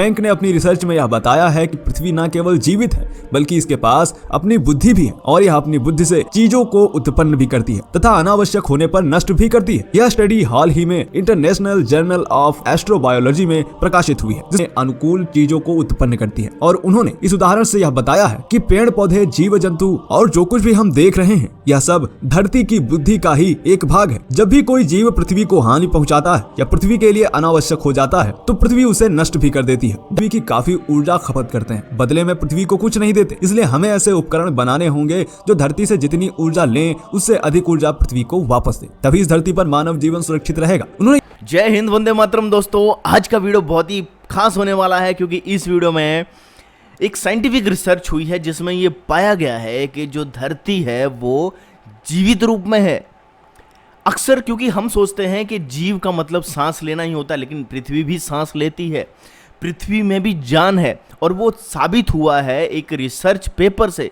Frank ने अपनी research में यह बताया है कि पृथ्वी न केवल जीवित है बल्कि इसके पास अपनी बुद्धि भी है और यह अपनी बुद्धि से चीजों को उत्पन्न भी करती है तथा अनावश्यक होने पर नष्ट भी करती है। यह स्टडी हाल ही में इंटरनेशनल जर्नल ऑफ एस्ट्रोबायोलॉजी में प्रकाशित हुई है, जिसमें अनुकूल चीजों को उत्पन्न करती है। और उन्होंने इस उदाहरण से यह बताया है कि पेड़ पौधे, जीव जंतु और जो कुछ भी हम देख रहे हैं यह सब धरती की बुद्धि का ही एक भाग है। जब भी कोई जीव पृथ्वी को हानि पहुंचाता है या पृथ्वी के लिए अनावश्यक हो जाता है तो पृथ्वी उसे नष्ट भी कर देती है। पृथ्वी की काफी ऊर्जा खपत करते हैं, बदले में पृथ्वी को कुछ नहीं देते। इसलिए हमें ऐसे उपकरण बनाने होंगे जो धरती से जितनी ऊर्जा लें उससे अधिक ऊर्जा पृथ्वी को वापस दे, तभी इस धरती पर मानव जीवन सुरक्षित रहेगा। उन्होंने जय हिंद, वंदे मातरम। दोस्तों, आज का वीडियो बहुत ही खास होने वाला है क्योंकि इस वीडियो में एक साइंटिफिक रिसर्च हुई है जिसमें ये पाया गया है कि जो धरती है वो जीवित रूप में है। अक्सर क्योंकि हम सोचते हैं कि जीव का मतलब सांस लेना ही होता है, लेकिन पृथ्वी भी सांस लेती है, पृथ्वी में भी जान है और वो साबित हुआ है एक रिसर्च पेपर से।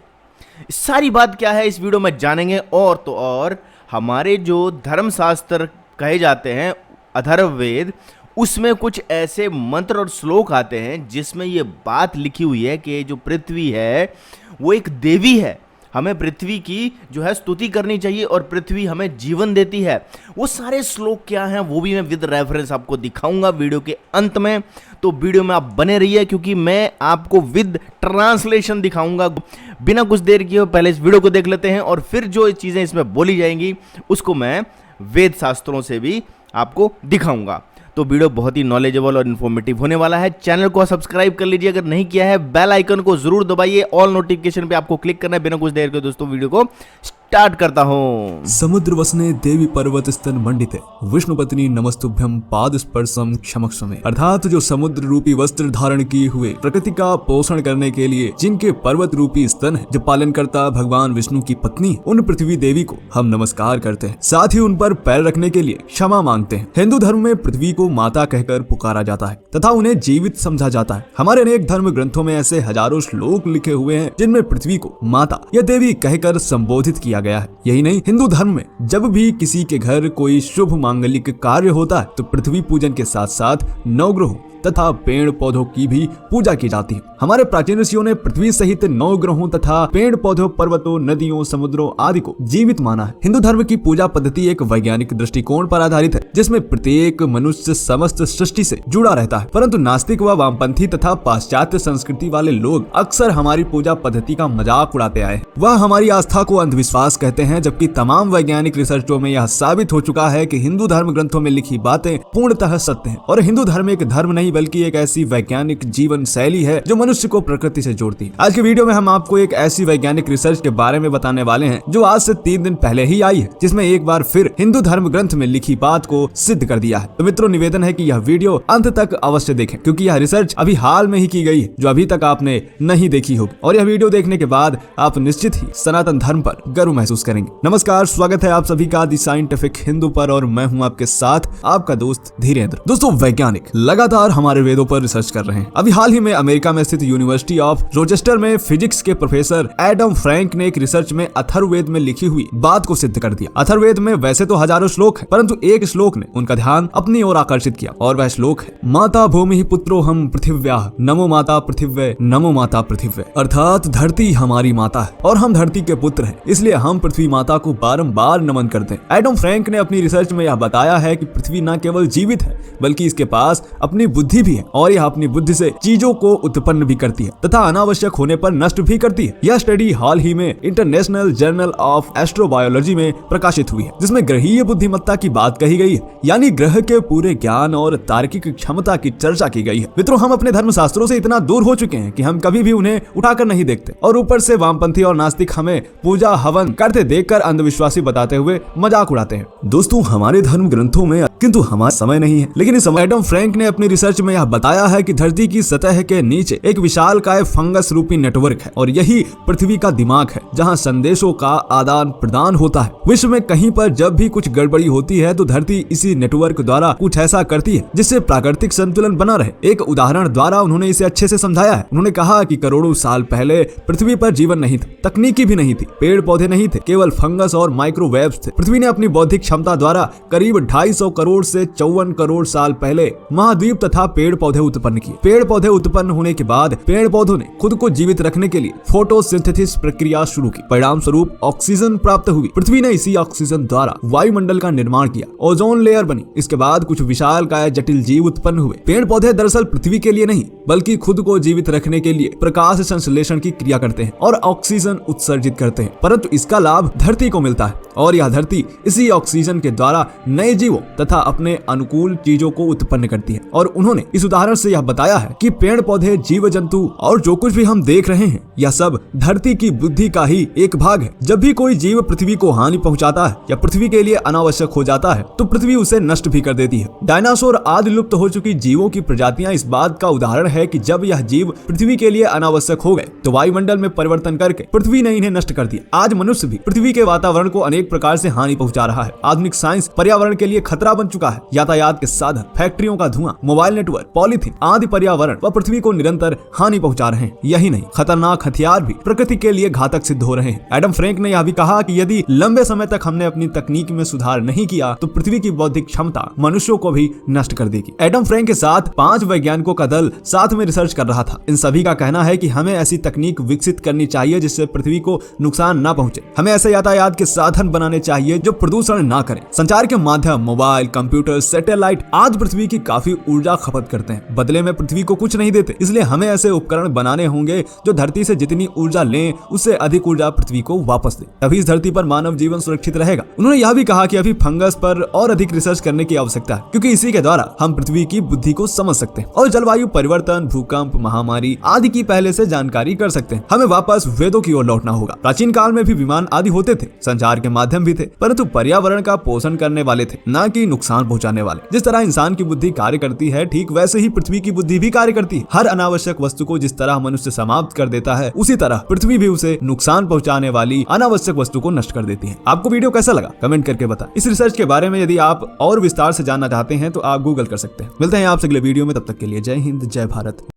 सारी बात क्या है इस वीडियो में जानेंगे। और तो और हमारे जो धर्मशास्त्र कहे जाते हैं, अथर्ववेद, उसमें कुछ ऐसे मंत्र और श्लोक आते हैं जिसमें ये बात लिखी हुई है कि जो पृथ्वी है वो एक देवी है, हमें पृथ्वी की जो है स्तुति करनी चाहिए और पृथ्वी हमें जीवन देती है। वो सारे श्लोक क्या हैं वो भी मैं विद रेफरेंस आपको दिखाऊंगा वीडियो के अंत में, तो वीडियो में आप बने रहिए क्योंकि मैं आपको विद ट्रांसलेशन दिखाऊंगा। बिना कुछ देर किए पहले इस वीडियो को देख लेते हैं और फिर जो चीज़ें इसमें बोली जाएंगी उसको मैं वेद शास्त्रों से भी आपको दिखाऊंगा। तो वीडियो बहुत ही नॉलेजेबल और इन्फॉर्मेटिव होने वाला है। चैनल को सब्सक्राइब कर लीजिए अगर नहीं किया है, बेल आइकन को जरूर दबाइए, ऑल नोटिफिकेशन पे आपको क्लिक करना है। बिना कुछ देर के दोस्तों वीडियो को स्टार्ट करता हूँ। समुद्र वसने देवी पर्वत स्तन मंडिते विष्णु पत्नी नमस्तुभ्यम पाद स्पर्शम क्षमक्षमे। अर्थात जो समुद्र रूपी वस्त्र धारण किए हुए प्रकृति का पोषण करने के लिए जिनके पर्वत रूपी स्तन है, जो पालन करता भगवान विष्णु की पत्नी, उन पृथ्वी देवी को हम नमस्कार करते हैं। साथ ही उन पर पैर रखने के लिए क्षमा मांगते हैं। हिंदू धर्म में पृथ्वी को माता कहकर पुकारा जाता है तथा उन्हें जीवित समझा जाता है। हमारे अनेक धर्म ग्रंथों में ऐसे हजारों श्लोक लिखे हुए हैं जिनमें पृथ्वी को माता या देवी कहकर संबोधित किया गया है। यही नहीं, हिंदू धर्म में जब भी किसी के घर कोई शुभ मांगलिक कार्य होता है तो पृथ्वी पूजन के साथ साथ नवग्रहों तथा पेड़ पौधों की भी पूजा की जाती है। हमारे प्राचीन ऋषियों ने पृथ्वी सहित 9 ग्रहों तथा पेड़ पौधों, पर्वतों, नदियों, समुद्रों आदि को जीवित माना है। हिंदू धर्म की पूजा पद्धति एक वैज्ञानिक दृष्टिकोण पर आधारित है जिसमें प्रत्येक मनुष्य समस्त सृष्टि से जुड़ा रहता है। परंतु नास्तिक व वामपंथी तथा पाश्चात्य संस्कृति वाले लोग अक्सर हमारी पूजा पद्धति का मजाक उड़ाते आए। वह हमारी आस्था को अंधविश्वास कहते हैं, जबकि तमाम वैज्ञानिक रिसर्चों में यह साबित हो चुका है कि हिंदू धर्म ग्रंथों में लिखी बातें पूर्णतः सत्य है। और हिंदू धर्म एक धर्म नहीं बल्कि एक ऐसी वैज्ञानिक जीवन शैली है जो मनुष्य को प्रकृति से जोड़ती है। आज के वीडियो में हम आपको एक ऐसी वैज्ञानिक रिसर्च के बारे में बताने वाले हैं जो आज से 3 दिन पहले ही आई है, जिसमें एक बार फिर हिंदू धर्म ग्रंथ में लिखी बात को सिद्ध कर दिया है। तो मित्रों, निवेदन है कि यह वीडियो अंत तक अवश्य देखें क्योंकि यह रिसर्च अभी हाल में ही की गई है जो अभी तक आपने नहीं देखी होगी, और यह वीडियो देखने के बाद आप निश्चित ही सनातन धर्म पर गर्व महसूस करेंगे। नमस्कार, स्वागत है आप सभी का द साइंटिफिक हिंदू पर और मैं हूं आपके साथ आपका दोस्त धीरेन्द्र। दोस्तों, वैज्ञानिक लगातार हमारे वेदों पर रिसर्च कर रहे हैं। अभी हाल ही में अमेरिका में स्थित यूनिवर्सिटी ऑफ रोचेस्टर में फिजिक्स के प्रोफेसर एडम फ्रैंक ने एक रिसर्च में अथर्ववेद में लिखी हुई बात को सिद्ध कर दिया। अथर्ववेद में वैसे तो हजारों श्लोक हैं, परंतु एक श्लोक ने उनका ध्यान अपनी ओर आकर्षित किया और वह श्लोक है माता भूमि पुत्रो हम पृथिव्याः नमो माता पृथिव्यै नमो माता पृथिव्यै। अर्थात धरती हमारी माता है और हम धरती के पुत्र हैं, इसलिए हम पृथ्वी माता को बारंबार नमन करते हैं। एडम फ्रैंक ने अपनी रिसर्च में यह बताया है कि पृथ्वी न केवल जीवित है बल्कि इसके पास अपनी बुद्धि भी है और यह अपनी बुद्धि से चीजों को उत्पन्न भी करती है तथा अनावश्यक होने पर नष्ट भी करती है। यह स्टडी हाल ही में इंटरनेशनल जर्नल ऑफ एस्ट्रोबायोलॉजी में प्रकाशित हुई है, जिसमें ग्रहीय बुद्धिमत्ता की बात कही गई है, यानी ग्रह के पूरे ज्ञान और तार्किक क्षमता की चर्चा की गई है। मित्रों, हम अपने धर्म शास्त्रों से इतना दूर हो चुके हैं कि हम कभी भी उन्हें उठाकर नहीं देखते और ऊपर से वामपंथी और नास्तिक हमें पूजा हवन करते देखकर अंधविश्वासी बताते हुए मजाक उड़ाते हैं। दोस्तों, हमारे धर्म ग्रंथों में किंतु हमारा समय नहीं है, लेकिन इस समय एडम फ्रैंक ने अपनी रिसर्च में यह बताया है कि धरती की सतह के नीचे एक विशालकाय फंगस रूपी नेटवर्क है और यही पृथ्वी का दिमाग है जहां संदेशों का आदान प्रदान होता है। विश्व में कहीं पर जब भी कुछ गड़बड़ी होती है तो धरती इसी नेटवर्क द्वारा कुछ ऐसा करती है जिससे प्राकृतिक संतुलन बना रहे। एक उदाहरण द्वारा उन्होंने इसे अच्छे से समझाया है। उन्होंने कहा कि करोड़ों साल पहले पृथ्वी पर जीवन नहीं था, तकनीकी भी नहीं थी, पेड़ पौधे नहीं थे, केवल फंगस और माइक्रोवेव्स थे। पृथ्वी ने अपनी बौद्धिक क्षमता द्वारा करीब 250 करोड़ से 54 करोड़ साल पहले महाद्वीप तथा पेड़ पौधे उत्पन्न किए। पेड़ पौधे उत्पन्न होने के बाद पेड़ पौधों ने खुद को जीवित रखने के लिए फोटोसिंथेसिस प्रक्रिया शुरू की। परिणाम स्वरूप ऑक्सीजन प्राप्त हुई। पृथ्वी ने इसी ऑक्सीजन द्वारा वायुमंडल का निर्माण किया। ओजोन लेयर बनी। इसके बाद कुछ विशालकाय जटिल जीव उत्पन्न हुए। पेड़ पौधे दरअसल पृथ्वी के लिए नहीं बल्कि खुद को जीवित रखने के लिए प्रकाश संश्लेषण की क्रिया करते हैं और ऑक्सीजन उत्सर्जित करते हैं, परंतु इसका लाभ धरती को मिलता है और यह धरती इसी ऑक्सीजन के द्वारा नए जीवों तथा अपने अनुकूल चीजों को उत्पन्न करती है। और उन्होंने इस उदाहरण से यह बताया है कि पेड़ पौधे, जीव जंतु और जो कुछ भी हम देख रहे हैं यह सब धरती की बुद्धि का ही एक भाग है। जब भी कोई जीव पृथ्वी को हानि पहुंचाता है या पृथ्वी के लिए अनावश्यक हो जाता है तो पृथ्वी उसे नष्ट भी कर देती है। डायनासोर आदि लुप्त हो चुकी जीवों की प्रजातियां इस बात का उदाहरण है कि जब यह जीव पृथ्वी के लिए अनावश्यक हो गए तो वायुमंडल में परिवर्तन करके पृथ्वी ने इन्हें नष्ट कर दिया। आज मनुष्य भी पृथ्वी के वातावरण को अनेक प्रकार से हानि पहुंचा रहा है। आधुनिक साइंस पर्यावरण के लिए खतरा बन चुका है। यातायात के साधन, फैक्ट्रियों का धुआं, मोबाइल नेटवर्क, पॉलीथीन आदि पर्यावरण व पृथ्वी को निरंतर हानि पहुंचा रहे हैं। यही नहीं, खतरनाक हथियार भी प्रकृति के लिए घातक सिद्ध हो रहे हैं। एडम फ्रैंक ने यह भी कहा कि यदि लंबे समय तक हमने अपनी तकनीक में सुधार नहीं किया तो पृथ्वी की बौद्धिक क्षमता मनुष्यों को भी नष्ट कर देगी। एडम फ्रैंक के साथ 5 वैज्ञानिकों का दल साथ में रिसर्च कर रहा था। इन सभी का कहना है कि हमें ऐसी तकनीक विकसित करनी चाहिए जिससे पृथ्वी को नुकसान न पहुंचे। हमें ऐसे यातायात के साधन बनाने चाहिए जो प्रदूषण ना करें। संचार के माध्यम, मोबाइल, कंप्यूटर, सैटेलाइट आज पृथ्वी की काफी ऊर्जा खपत करते हैं, बदले में पृथ्वी को कुछ नहीं देते। इसलिए हमें ऐसे उपकरण बनाने होंगे जो धरती से जितनी ऊर्जा लें उससे अधिक ऊर्जा पृथ्वी को वापस दे, तभी इस धरती पर मानव जीवन सुरक्षित रहेगा। उन्होंने यह भी कहा कि अभी फंगस पर और अधिक रिसर्च करने की आवश्यकता है क्योंकि इसी के द्वारा हम पृथ्वी की बुद्धि को समझ सकते हैं और जलवायु परिवर्तन, भूकंप, महामारी आदि की पहले से जानकारी कर सकते हैं। हमें वापस वेदों की ओर लौटना होगा। प्राचीन काल में भी विमान आदि होते थे, संचार के माध्यम भी थे, परंतु पर्यावरण का पोषण करने वाले थे, न कि नुकसान पहुंचाने वाले। जिस तरह इंसान की बुद्धि कार्य करती है ठीक वैसे ही पृथ्वी की बुद्धि भी कार्य करती है। हर अनावश्यक वस्तु को जिस तरह मनुष्य समाप्त कर देता है उसी तरह पृथ्वी भी उसे नुकसान पहुंचाने वाली अनावश्यक वस्तु को नष्ट कर देती है। आपको वीडियो कैसा लगा कमेंट करके बताएं। इस रिसर्च के बारे में यदि आप और विस्तार से जानना चाहते हैं तो आप गूगल कर सकते हैं। मिलते हैं आपसे अगले वीडियो में, तब तक के लिए जय हिंद, जय भारत।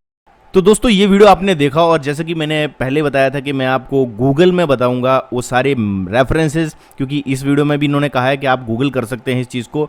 तो दोस्तों ये वीडियो आपने देखा और जैसे कि मैंने पहले बताया था कि मैं आपको गूगल में बताऊंगा वो सारे रेफरेंसेस, क्योंकि इस वीडियो में भी इन्होंने कहा है कि आप गूगल कर सकते हैं इस चीज़ को।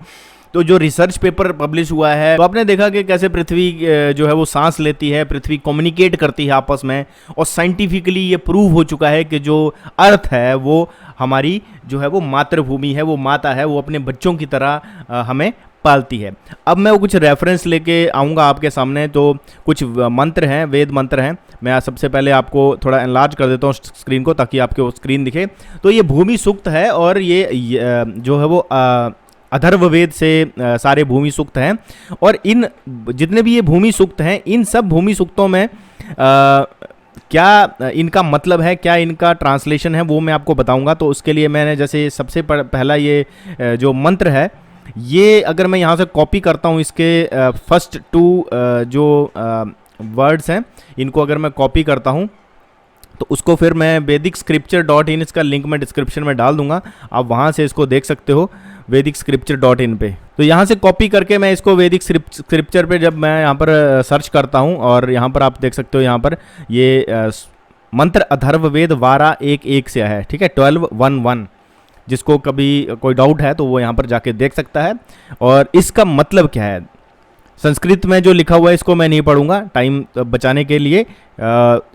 तो जो रिसर्च पेपर पब्लिश हुआ है तो आपने देखा कि कैसे पृथ्वी जो है वो सांस लेती है, पृथ्वी कम्युनिकेट करती है आपस में, और साइंटिफिकली ये प्रूव हो चुका है कि जो अर्थ है वो हमारी जो है वो मातृभूमि है, वो माता है, वो अपने बच्चों की तरह हमें पालती है। अब मैं वो कुछ रेफरेंस लेके आऊँगा आपके सामने। तो कुछ मंत्र हैं, वेद मंत्र हैं। मैं सबसे पहले आपको थोड़ा एनलार्ज कर देता हूँ स्क्रीन को ताकि आपके स्क्रीन दिखे। तो ये भूमि सूक्त है और ये जो है वो अथर्ववेद से सारे भूमि सूक्त हैं। और इन जितने भी ये भूमि सूक्त हैं, इन सब भूमि सूक्तों में क्या इनका मतलब है, क्या इनका ट्रांसलेशन है, वो मैं आपको बताऊंगा। तो उसके लिए मैंने जैसे सबसे पहला ये जो मंत्र है, ये अगर मैं यहाँ से कॉपी करता हूँ, इसके फर्स्ट 2 जो वर्ड्स हैं इनको अगर मैं कॉपी करता हूँ तो उसको फिर मैं vedicscripture.in, इसका लिंक मैं डिस्क्रिप्शन में डाल दूंगा, आप वहाँ से इसको देख सकते हो vedicscripture.in पे। तो यहाँ से कॉपी करके मैं इसको वैदिक स्क्रिप्चर पे जब मैं यहाँ पर सर्च करता हूँ और यहाँ पर आप देख सकते हो, यहाँ पर ये मंत्र अथर्ववेद वारा 1:1 से है, ठीक है, 12:1:1। जिसको कभी कोई डाउट है तो वो यहाँ पर जाके देख सकता है। और इसका मतलब क्या है, संस्कृत में जो लिखा हुआ है इसको मैं नहीं पढ़ूंगा टाइम बचाने के लिए।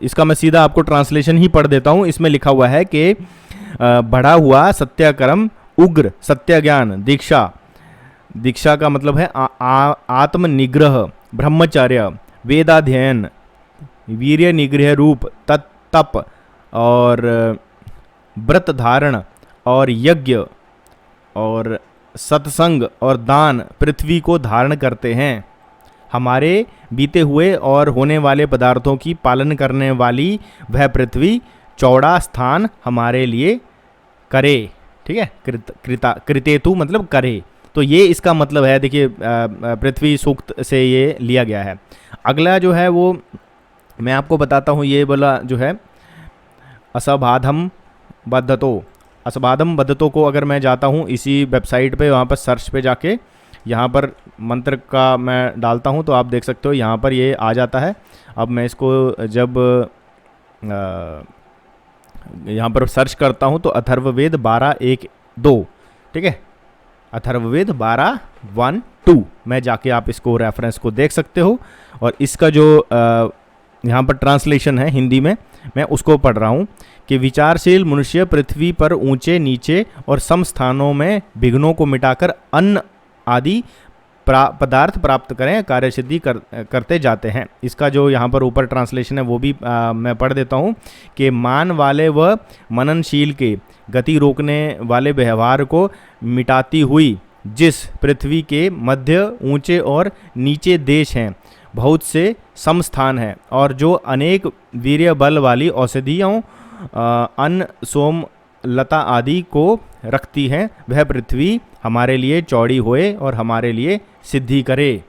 इसका मैं सीधा आपको ट्रांसलेशन ही पढ़ देता हूँ। इसमें लिखा हुआ है कि बढ़ा हुआ सत्याक्रम, उग्र सत्य ज्ञान, दीक्षा का मतलब है आत्मनिग्रह, ब्रह्मचर्य, वेदाध्ययन, वीर्य निग्रह रूप, तप और व्रत धारण और यज्ञ और सत्संग और दान पृथ्वी को धारण करते हैं। हमारे बीते हुए और होने वाले पदार्थों की पालन करने वाली वह पृथ्वी चौड़ा स्थान हमारे लिए करे, ठीक है, कृतेतु मतलब करे। तो ये इसका मतलब है, देखिए पृथ्वी सूक्त से ये लिया गया है। अगला जो है वो मैं आपको बताता हूँ, ये बोला जो है असबाधम बद्धतो, असबाधम बद्धतो को अगर मैं जाता हूँ इसी वेबसाइट पे, वहाँ पर सर्च पे जाके यहाँ पर मंत्र का मैं डालता हूँ तो आप देख सकते हो यहाँ पर ये आ जाता है। अब मैं इसको जब यहाँ पर सर्च करता हूँ तो अथर्ववेद 12:1:2, ठीक है, अथर्ववेद 12:1-2 में जाके आप इसको रेफरेंस को देख सकते हो। और इसका जो यहाँ पर ट्रांसलेशन है हिंदी में, मैं उसको पढ़ रहा हूँ कि विचारशील मनुष्य पृथ्वी पर ऊंचे नीचे और सम स्थानों में विघ्नों को मिटाकर अन्न आदि पदार्थ प्राप्त करें, कार्य सिद्धि करते जाते हैं। इसका जो यहाँ पर ऊपर ट्रांसलेशन है वो भी मैं पढ़ देता हूँ कि मान वाले व मननशील के गति रोकने वाले व्यवहार को मिटाती हुई जिस पृथ्वी के मध्य ऊंचे और नीचे देश हैं, बहुत से समस्थान हैं और जो अनेक वीर्य बल वाली औषधियों अन्न सोम लता आदि को रखती है, वह पृथ्वी हमारे लिए चौड़ी होए और हमारे लिए सिद्धि करे।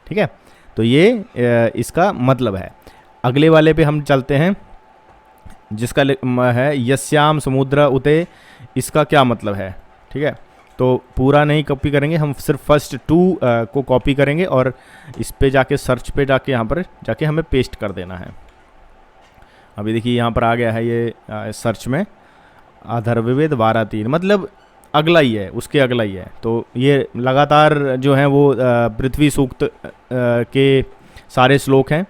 ठीक है, तो ये इसका मतलब है। अगले वाले पे हम चलते हैं जिसका है यस्याम समुद्र उते। इसका क्या मतलब है? ठीक है, तो पूरा नहीं कॉपी करेंगे, हम सिर्फ फर्स्ट 2 को कॉपी करेंगे और इस पे जाके सर्च पे जाके यहाँ पर जाके हमें पेस्ट कर देना है। अभी देखिए यहाँ पर आ गया है ये सर्च में अथर्ववेद 12:3, मतलब अगला ही है, उसके अगला ही है। तो ये लगातार जो है वो पृथ्वी सूक्त के सारे श्लोक हैं।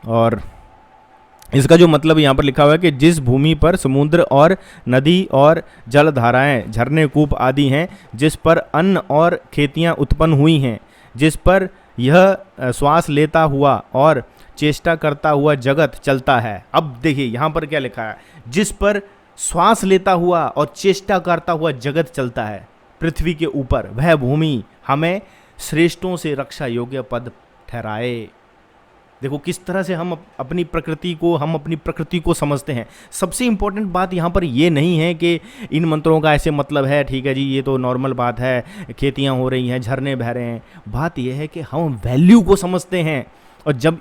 और इसका जो मतलब यहाँ पर लिखा हुआ है कि जिस भूमि पर समुद्र और नदी और जलधाराएं, झरने, कूप आदि हैं, जिस पर अन्न और खेतियाँ उत्पन्न हुई हैं, जिस पर यह श्वास लेता हुआ और चेष्टा करता हुआ जगत चलता है। अब देखिए यहाँ पर क्या लिखा है, जिस पर श्वास लेता हुआ और चेष्टा करता हुआ जगत चलता है पृथ्वी के ऊपर, वह भूमि हमें श्रेष्ठों से रक्षा योग्य पद ठहराए। देखो किस तरह से हम अपनी प्रकृति को समझते हैं। सबसे इंपॉर्टेंट बात यहाँ पर ये नहीं है कि इन मंत्रों का ऐसे मतलब है, ठीक है जी ये तो नॉर्मल बात है, खेतियाँ हो रही हैं, झरने बह रहे हैं। बात यह है कि हम वैल्यू को समझते हैं। और जब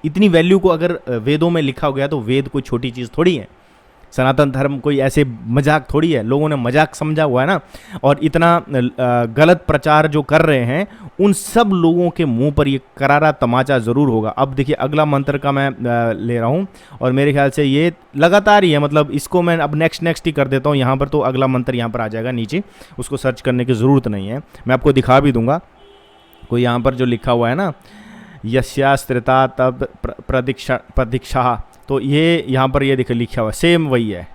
इतनी वैल्यू को अगर वेदों में लिखा हो गया तो वेद कोई छोटी चीज़ थोड़ी है। सनातन धर्म कोई ऐसे मजाक थोड़ी है, लोगों ने मजाक समझा हुआ है ना। और इतना गलत प्रचार जो कर रहे हैं उन सब लोगों के मुंह पर ये करारा तमाचा ज़रूर होगा। अब देखिए अगला मंत्र का मैं ले रहा हूँ और मेरे ख्याल से ये लगातार ही है, मतलब इसको मैं अब नेक्स्ट ही कर देता हूँ यहाँ पर। तो अगला मंत्र यहाँ पर आ जाएगा नीचे, उसको सर्च करने की ज़रूरत नहीं है, मैं आपको दिखा भी दूंगा। कोई यहाँ पर जो लिखा हुआ है ना यस्यास्त्रिता तब प्रदीक्षा, तो ये यहाँ पर ये देखिए लिखा हुआ सेम वही है।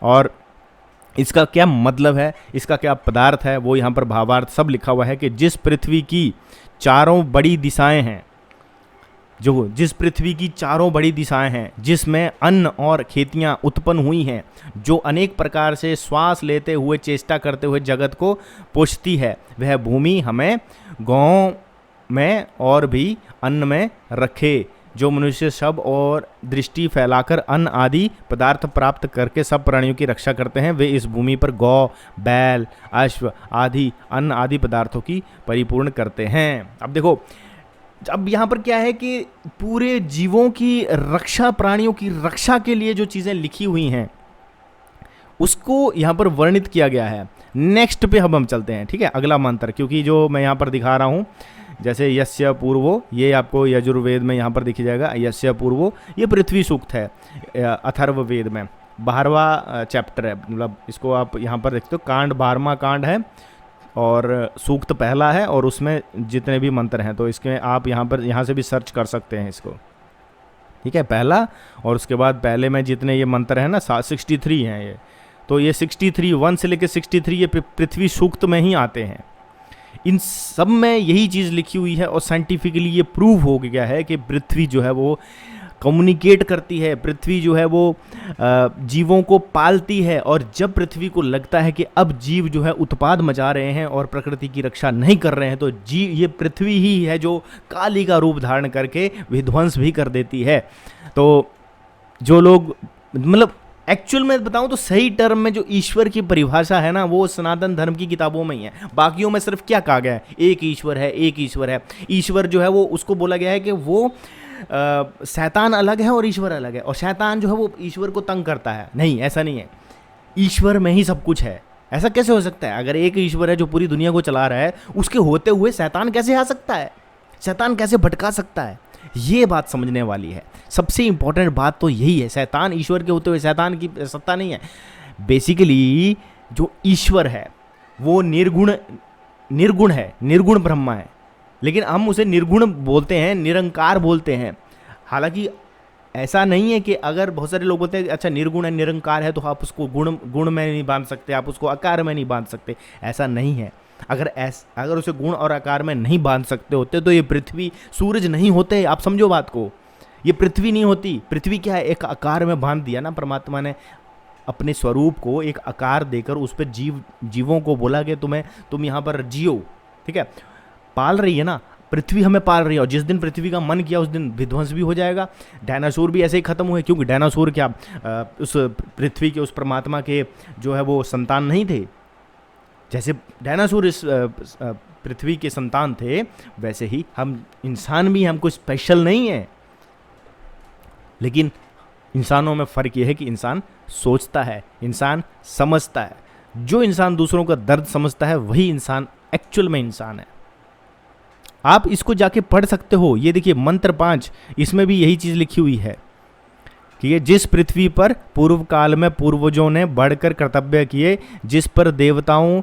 और इसका क्या मतलब है, इसका क्या पदार्थ है, वो यहाँ पर भावार्थ सब लिखा हुआ है कि जिस पृथ्वी की चारों बड़ी दिशाएं हैं, जिस पृथ्वी की चारों बड़ी दिशाएं हैं, जिसमें अन्न और खेतियाँ उत्पन्न हुई हैं, जो अनेक प्रकार से श्वास लेते हुए चेष्टा करते हुए जगत को पोषती है, वह भूमि हमें गाँव में और भी अन्न में रखे। जो मनुष्य सब और दृष्टि फैलाकर अन्न आदि पदार्थ प्राप्त करके सब प्राणियों की रक्षा करते हैं, वे इस भूमि पर गौ, बैल, अश्व आदि अन्न आदि पदार्थों की परिपूर्ण करते हैं। अब देखो, अब यहाँ पर क्या है कि पूरे जीवों की रक्षा, प्राणियों की रक्षा के लिए जो चीज़ें लिखी हुई हैं उसको यहाँ पर वर्णित किया गया है। नेक्स्ट पे हम चलते हैं, ठीक है, अगला मंत्र, क्योंकि जो मैं यहाँ पर दिखा रहा हूँ जैसे यस्य पूर्वो, ये आपको यजुर्वेद में यहाँ पर दिख जाएगा। यस्य पूर्वो ये पृथ्वी सूक्त है अथर्ववेद में, 12वां चैप्टर है, मतलब इसको आप यहाँ पर देखते हो, कांड 12वां कांड है और सूक्त पहला है और उसमें जितने भी मंत्र हैं, तो इसके आप यहाँ से भी सर्च कर सकते हैं इसको, ठीक है, पहला। और उसके बाद पहले में जितने ये मंत्र हैं ना 63 हैं ये, तो ये 63 1 से लेकर 63 ये पृथ्वी सूक्त में ही आते हैं। इन सब में यही चीज़ लिखी हुई है और साइंटिफिकली ये प्रूव हो गया है कि पृथ्वी जो है वो कम्युनिकेट करती है, पृथ्वी जो है वो जीवों को पालती है। और जब पृथ्वी को लगता है कि अब जीव जो है उत्पाद मचा रहे हैं और प्रकृति की रक्षा नहीं कर रहे हैं, तो ये पृथ्वी ही है जो काली का रूप धारण करके विध्वंस भी कर देती है। तो जो लोग, मतलब एक्चुअल में बताऊं तो सही टर्म में जो ईश्वर की परिभाषा है ना, वो सनातन धर्म की किताबों में ही है। बाकियों में सिर्फ क्या कहा गया है, एक ईश्वर है, एक ईश्वर है। ईश्वर जो है वो उसको बोला गया है कि वो शैतान अलग है और ईश्वर अलग है, और शैतान जो है वो ईश्वर को तंग करता है। नहीं, ऐसा नहीं है, ईश्वर में ही सब कुछ है। ऐसा कैसे हो सकता है? अगर एक ईश्वर है जो पूरी दुनिया को चला रहा है, उसके होते हुए शैतान कैसे आ सकता है? शैतान कैसे भटका सकता है? ये बात समझने वाली है। सबसे इंपॉर्टेंट बात तो यही है, शैतान ईश्वर के होते हुए शैतान की सत्ता नहीं है। बेसिकली जो ईश्वर है वो निर्गुण है, निर्गुण ब्रह्मा है, लेकिन हम उसे निर्गुण बोलते हैं, निरंकार बोलते हैं। हालांकि ऐसा नहीं है कि अगर बहुत सारे लोग बोलते हैं अच्छा निर्गुण है निरंकार है तो आप उसको गुण में नहीं बांध सकते, आप उसको आकार में नहीं बांध सकते, ऐसा नहीं है। अगर उसे गुण और आकार में नहीं बांध सकते होते तो ये पृथ्वी सूरज नहीं होते। आप समझो बात को, ये पृथ्वी नहीं होती। पृथ्वी क्या है, एक आकार में बांध दिया ना परमात्मा ने, अपने स्वरूप को एक आकार देकर उस पर जीवों को बोला कि तुम यहाँ पर जियो, ठीक है, पाल रही है ना पृथ्वी, हमें पाल रही है। और जिस दिन पृथ्वी का मन किया उस दिन विध्वंस भी हो जाएगा। डायनासोर भी ऐसे ही खत्म हुए, क्योंकि डायनासोर क्या उस पृथ्वी के उस परमात्मा के जो है वो संतान नहीं थे। जैसे डायनासोर इस पृथ्वी के संतान थे, वैसे ही हम इंसान भी, हमको स्पेशल नहीं है। लेकिन इंसानों में फ़र्क यह है कि इंसान सोचता है, इंसान समझता है। जो इंसान दूसरों का दर्द समझता है वही इंसान एक्चुअल में इंसान है। आप इसको जाके पढ़ सकते हो। ये देखिए मंत्र 5, इसमें भी यही चीज़ लिखी हुई है कि ये जिस पृथ्वी पर पूर्व काल में पूर्वजों ने बढ़कर कर्तव्य किए, जिस पर देवताओं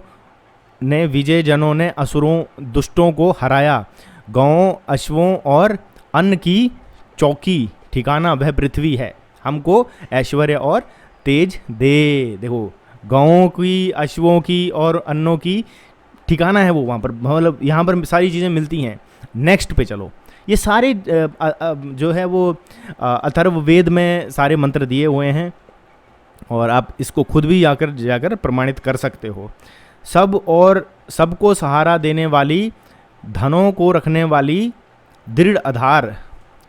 ने विजय जनों ने असुरों दुष्टों को हराया, गौं अश्वों और अन्न की चौकी ठिकाना वह पृथ्वी है, हमको ऐश्वर्य और तेज दे। देखो गौं की, अश्वों की और अन्नों की ठिकाना है वो वहाँ पर, मतलब यहाँ पर सारी चीज़ें मिलती हैं। नेक्स्ट पे चलो, ये सारे जो है वो अथर्ववेद में सारे मंत्र दिए हुए हैं और आप इसको खुद भी जाकर प्रमाणित कर सकते हो। सब और सबको सहारा देने वाली, धनों को रखने वाली, दृढ़ आधार,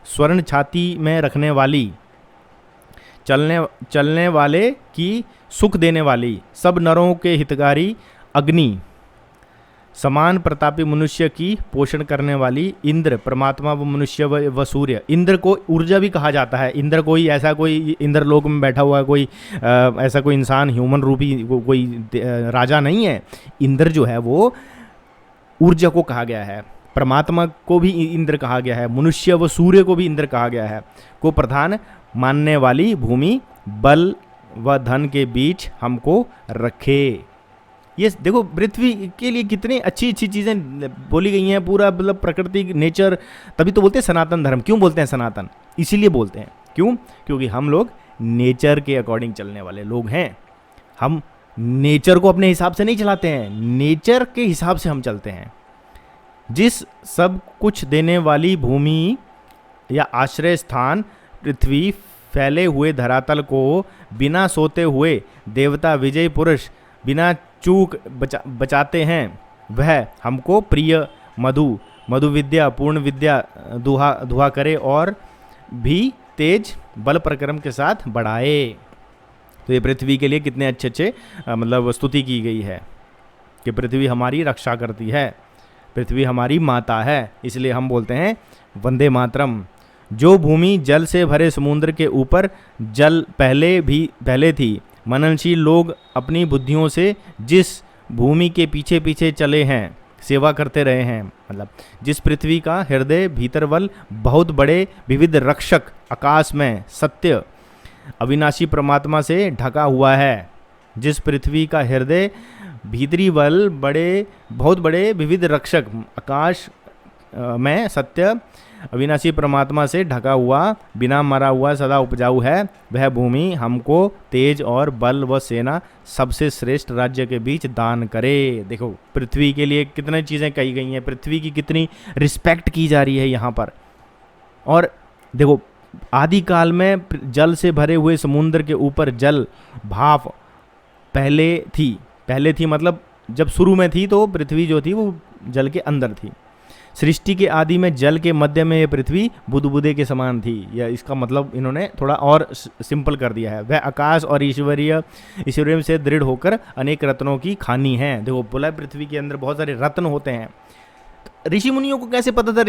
स्वर्ण छाती में रखने वाली, चलने वाले की सुख देने वाली, सब नरों के हितकारी, अग्नि, समान प्रतापी मनुष्य की पोषण करने वाली, इंद्र, परमात्मा व मनुष्य व सूर्य। इंद्र को ऊर्जा भी कहा जाता है। इंद्र कोई ऐसा कोई इंद्र लोक में बैठा हुआ कोई ऐसा कोई इंसान ह्यूमन रूपी कोई राजा नहीं है। इंद्र जो है वो ऊर्जा को कहा गया है। परमात्मा को भी इंद्र कहा गया है, मनुष्य व सूर्य को भी इंद्र कहा गया है। को प्रधान मानने वाली भूमि, बल व धन के बीच हमको रखे। ये देखो पृथ्वी के लिए कितनी अच्छी अच्छी चीज़ें बोली गई हैं। पूरा मतलब प्रकृति, नेचर, तभी तो बोलते हैं सनातन धर्म। क्यों बोलते हैं सनातन? इसीलिए बोलते हैं। क्यों? क्योंकि हम लोग नेचर के अकॉर्डिंग चलने वाले लोग हैं। हम नेचर को अपने हिसाब से नहीं चलाते हैं, नेचर के हिसाब से हम चलते हैं। जिस सब कुछ देने वाली भूमि या आश्रय स्थान, पृथ्वी, फैले हुए धरातल को बिना सोते हुए देवता विजय पुरुष बिना चूक बचाते हैं, वह हमको प्रिय मधु विद्या, पूर्ण विद्या दुहा करे और भी तेज बल प्रक्रम के साथ बढ़ाए। तो ये पृथ्वी के लिए कितने अच्छे अच्छे मतलब स्तुति की गई है कि पृथ्वी हमारी रक्षा करती है, पृथ्वी हमारी माता है। इसलिए हम बोलते हैं वंदे मातरम। जो भूमि जल से भरे समुद्र के ऊपर जल पहले थी, मननशील लोग अपनी बुद्धियों से जिस भूमि के पीछे पीछे चले हैं, सेवा करते रहे हैं, मतलब जिस पृथ्वी का हृदय भीतरवल बहुत बड़े विविध रक्षक आकाश में सत्य अविनाशी परमात्मा से ढका हुआ है, जिस पृथ्वी का हृदय भीतरी बल बहुत बड़े विविध रक्षक आकाश में सत्य अविनाशी परमात्मा से ढका हुआ, बिना मरा हुआ, सदा उपजाऊ है, वह भूमि हमको तेज और बल व सेना सबसे श्रेष्ठ राज्य के बीच दान करे। देखो पृथ्वी के लिए कितनी चीज़ें कही गई हैं, पृथ्वी की कितनी रिस्पेक्ट की जा रही है यहाँ पर। और देखो आदिकाल में जल से भरे हुए समुद्र के ऊपर जल भाप पहले थी, मतलब जब शुरू में थी तो पृथ्वी जो थी वो जल के अंदर थी। सृष्टि के आदि में जल के मध्य में ये पृथ्वी बुदबुदे के समान थी। या इसका मतलब इन्होंने थोड़ा और सिंपल कर दिया है। वह आकाश और ईश्वरीय से दृढ़ होकर अनेक रत्नों की खानी है। देखो बोला पृथ्वी के अंदर बहुत सारे रत्न होते हैं। ऋषि मुनियों को कैसे पता था?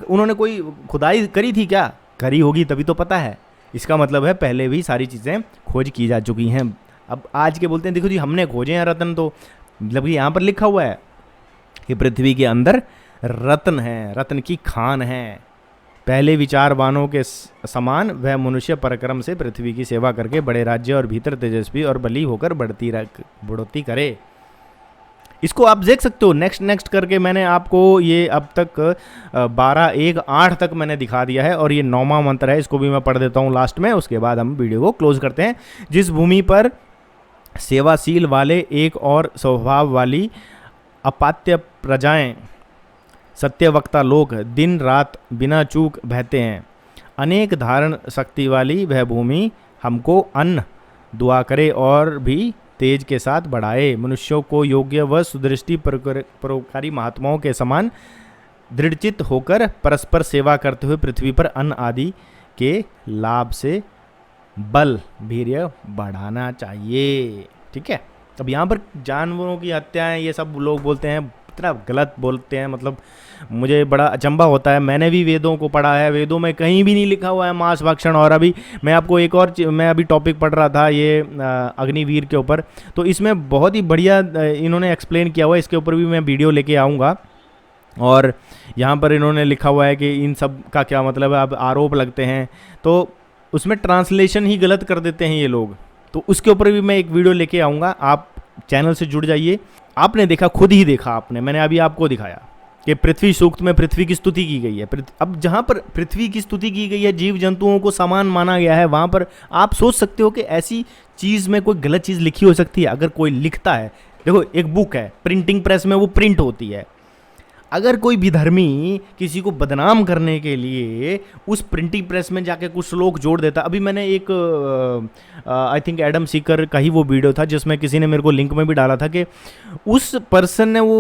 उन्होंने कोई खुदाई करी थी क्या? करी होगी तभी तो पता है। इसका मतलब है पहले भी सारी चीज़ें खोज की जा चुकी हैं। अब आज के बोलते हैं देखो जी हमने खोजे हैं रत्न, तो मतलब यहाँ पर लिखा हुआ है कि पृथ्वी के अंदर रत्न है, रत्न की खान है। पहले विचारवानों के समान वह मनुष्य पराक्रम से पृथ्वी की सेवा करके बड़े राज्य और भीतर तेजस्वी और बली होकर बढ़ोतरी करे। इसको आप देख सकते हो, नेक्स्ट करके मैंने आपको ये अब तक 12-1-8 तक मैंने दिखा दिया है, और ये 9वां मंत्र है, इसको भी मैं पढ़ देता हूँ लास्ट में, उसके बाद हम वीडियो को क्लोज करते हैं। जिस भूमि पर सेवाशील वाले एक और स्वभाव वाली अपात्य प्रजाएं सत्यवक्ता लोग दिन रात बिना चूक बहते हैं, अनेक धारण शक्ति वाली वह भूमि हमको अन्न दुआ करे और भी तेज के साथ बढ़ाए। मनुष्यों को योग्य व सुदृष्टि परोपकारी महात्माओं के समान दृढ़चित होकर परस्पर सेवा करते हुए पृथ्वी पर अन्न आदि के लाभ से बल वीर्य बढ़ाना चाहिए। ठीक है, अब यहाँ पर जानवरों की हत्याएं ये सब लोग बोलते हैं, इतना गलत बोलते हैं, मतलब मुझे बड़ा अचंभा होता है। मैंने भी वेदों को पढ़ा है, वेदों में कहीं भी नहीं लिखा हुआ है मांस भक्षण। और अभी मैं आपको एक और मैं अभी टॉपिक पढ़ रहा था ये अग्निवीर के ऊपर, तो इसमें बहुत ही बढ़िया इन्होंने एक्सप्लेन किया हुआ है, इसके ऊपर भी मैं वीडियो लेके आऊँगा। और यहाँ पर इन्होंने लिखा हुआ है कि इन सब का क्या मतलब है, अब आरोप लगते हैं तो उसमें ट्रांसलेशन ही गलत कर देते हैं ये लोग, तो उसके ऊपर भी मैं एक वीडियो लेके आऊँगा। आप चैनल से जुड़ जाइए। आपने देखा, खुद ही देखा आपने, मैंने अभी आपको दिखाया कि पृथ्वी सूक्त में पृथ्वी की स्तुति की गई है। अब जहाँ पर पृथ्वी की स्तुति की गई है, जीव जंतुओं को समान माना गया है, वहाँ पर आप सोच सकते हो कि ऐसी चीज़ में कोई गलत चीज़ लिखी हो सकती है। अगर कोई लिखता है, देखो एक बुक है, प्रिंटिंग प्रेस में वो प्रिंट होती है, अगर कोई विधर्मी किसी को बदनाम करने के लिए उस प्रिंटिंग प्रेस में जाके कुछ श्लोक जोड़ देता। अभी मैंने एक आई थिंक एडम सीकर का ही वो वीडियो था जिसमें किसी ने मेरे को लिंक में भी डाला था कि उस पर्सन ने वो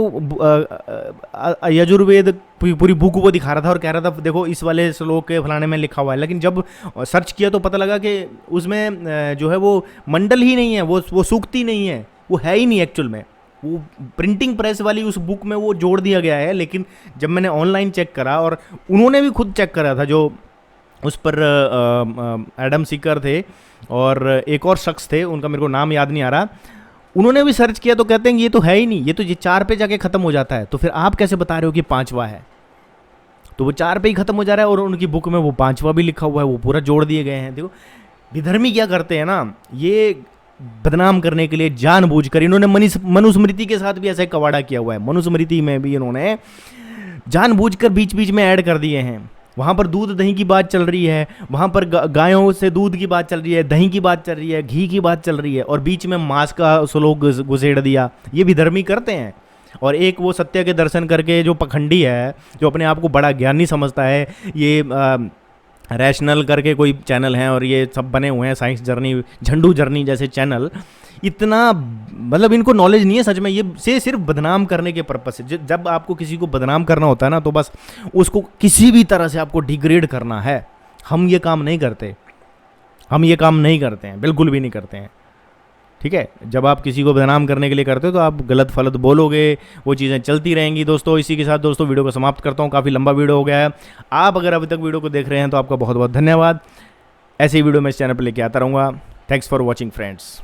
यजुर्वेद पूरी बुक को दिखा रहा था और कह रहा था देखो इस वाले श्लोक के फलाने में लिखा हुआ है, लेकिन जब सर्च किया तो पता लगा कि उसमें जो है वो मंडल ही नहीं है, वो सूक्ति नहीं है, वो है ही नहीं एक्चुअल में, वो प्रिंटिंग प्रेस वाली उस बुक में वो जोड़ दिया गया है। लेकिन जब मैंने ऑनलाइन चेक करा, और उन्होंने भी खुद चेक करा था, जो उस पर एडम सीकर थे और एक और शख्स थे, उनका मेरे को नाम याद नहीं आ रहा, उन्होंने भी सर्च किया तो कहते हैं कि ये तो है ही नहीं, ये तो ये 4 पे जाके ख़त्म हो जाता है। तो फिर आप कैसे बता रहे हो कि 5वां है? तो वो 4 पे ही ख़त्म हो जा रहा है और उनकी बुक में वो 5वां भी लिखा हुआ है, वो पूरा जोड़ दिए गए हैं। देखो विधर्मी क्या करते हैं ना, ये बदनाम करने के लिए जानबूझकर इन्होंने मनुस्मृति के साथ भी ऐसा एक कवाड़ा किया हुआ है। मनुस्मृति में भी इन्होंने जानबूझकर बीच बीच में ऐड कर दिए हैं। वहाँ पर दूध दही की बात चल रही है, वहाँ पर गायों से दूध की बात चल रही है, दही की बात चल रही है, घी की बात चल रही है, और बीच में मांस का श्लोक घुसेड़ दिया। ये विधर्मी करते हैं। और एक वो सत्य के दर्शन करके जो पखंडी है, जो अपने आप को बड़ा ज्ञानी समझता है, ये रैशनल करके कोई चैनल हैं और ये सब बने हुए हैं, साइंस जर्नी, झंडू जर्नी जैसे चैनल, इतना मतलब इनको नॉलेज नहीं है सच में। ये से सिर्फ बदनाम करने के पर्पस से, जब आपको किसी को बदनाम करना होता है ना, तो बस उसको किसी भी तरह से आपको डिग्रेड करना है। हम ये काम नहीं करते, हम ये काम नहीं करते हैं, बिल्कुल भी नहीं करते हैं। ठीक है, जब आप किसी को बदनाम करने के लिए करते हो तो आप गलत फलत बोलोगे, वो चीज़ें चलती रहेंगी। दोस्तों इसी के साथ दोस्तों वीडियो को समाप्त करता हूँ, काफ़ी लंबा वीडियो हो गया है। आप अगर अभी तक वीडियो को देख रहे हैं तो आपका बहुत बहुत धन्यवाद। ऐसे ही वीडियो मैं इस चैनल पर लेके आता रहूँगा। Thanks for watching friends.